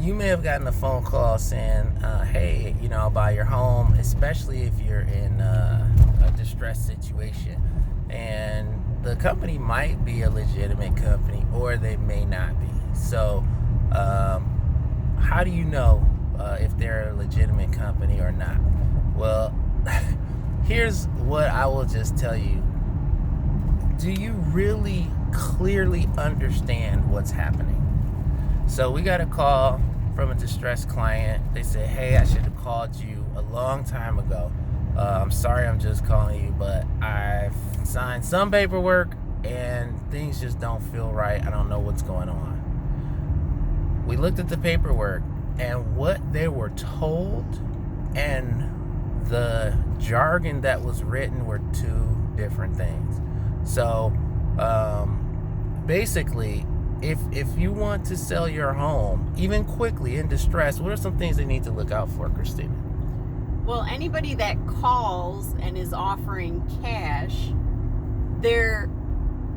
you may have gotten a phone call saying, hey, I'll buy your home, especially if you're in a distressed situation. And the company might be a legitimate company, or they may not be. So how do you know if they're a legitimate company or not? Well, here's what I will just tell you. Do you really clearly understand what's happening? So we got a call from a distressed client. They said, hey, I should have called you a long time ago. I'm sorry I'm just calling you, but I've signed some paperwork and things just don't feel right. I don't know what's going on. We looked at the paperwork, and what they were told and the jargon that was written were two different things. So basically, if you want to sell your home, even quickly in distress, what are some things they need to look out for, Christina? Well, anybody that calls and is offering cash, they're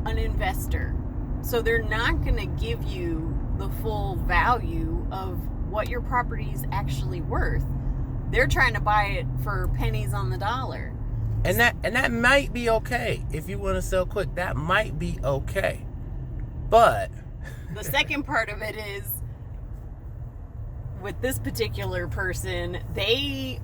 an investor. So they're not going to give you the full value of what your property is actually worth. They're trying to buy it for pennies on the dollar. And that might be okay if you want to sell quick. That might be okay. But the second part of it is, with this particular person, they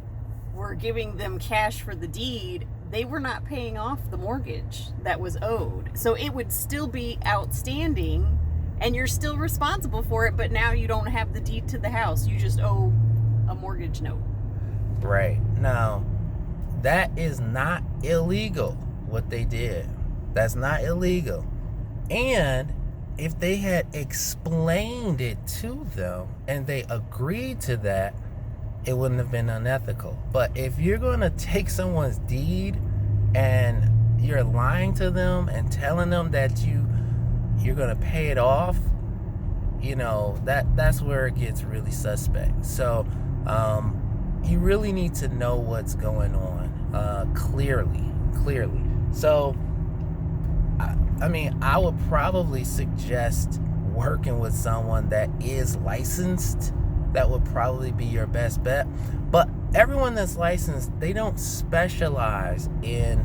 were giving them cash for the deed. They were not paying off the mortgage that was owed. So it would still be outstanding and you're still responsible for it, but now you don't have the deed to the house. You just owe a mortgage note. Right. Now, that is not illegal, what they did. That's not illegal. And if they had explained it to them and they agreed to that, it wouldn't have been unethical. But if you're going to take someone's deed and you're lying to them and telling them that you're going to pay it off, that's where it gets really suspect. So you really need to know what's going on clearly. So I would probably suggest working with someone that is licensed. That would probably be your best bet. But everyone that's licensed, they don't specialize in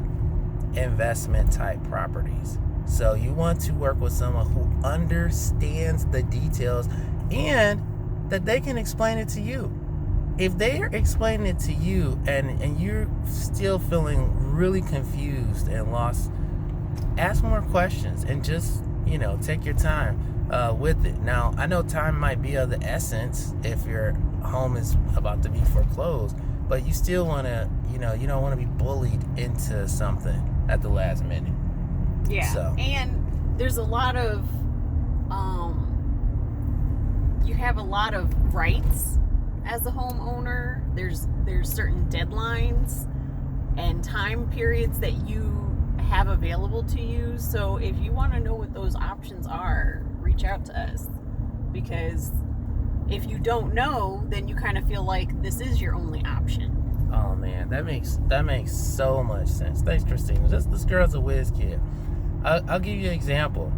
investment type properties. So you want to work with someone who understands the details and that they can explain it to you. If they're explaining it to you and you're still feeling really confused and lost, ask more questions and just, take your time with it. Now, I know time might be of the essence if your home is about to be foreclosed, but you still want to, you don't want to be bullied into something at the last minute. Yeah. So. And there's a lot of, you have a lot of rights as a homeowner. There's certain deadlines and time periods that you have available to you. So if you want to know what those options are, reach out to us, because if you don't know, then you kind of feel like this is your only option. Oh man, that makes so much sense. Thanks, Christina. This girl's a whiz kid. I'll give you an example.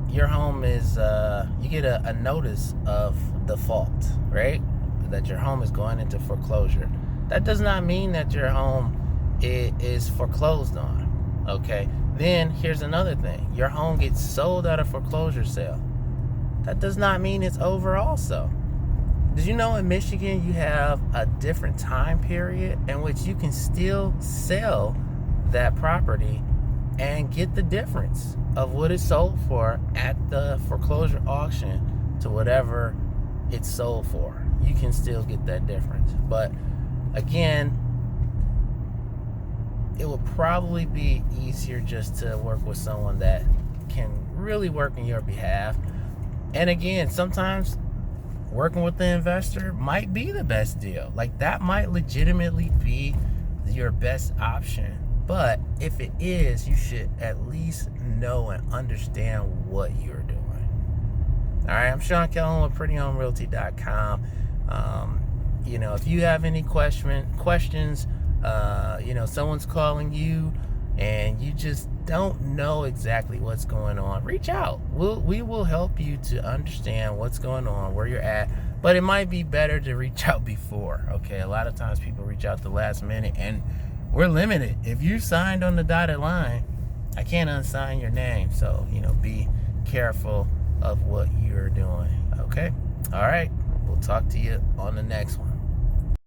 Your home is you get a notice of default, right? That your home is going into foreclosure. That does not mean that your home is foreclosed on. Okay. Then here's another thing. Your home gets sold at a foreclosure sale. That does not mean it's over also. Did you know in Michigan you have a different time period in which you can still sell that property and get the difference of what it's sold for at the foreclosure auction to whatever it's sold for? You can still get that difference. But again, it would probably be easier just to work with someone that can really work on your behalf. And again, sometimes working with the investor might be the best deal. Like, that might legitimately be your best option. But if it is, you should at least know and understand what you're doing. All right, I'm Sean Kellen with PrettyHomeRealty.com. If you have any questions, someone's calling you and you just don't know exactly what's going on, reach out. We will help you to understand what's going on, where you're at. But it might be better to reach out before, okay? A lot of times people reach out the last minute, and we're limited. If you signed on the dotted line, I can't unsign your name. So, be careful of what you're doing, okay? All right. We'll talk to you on the next one.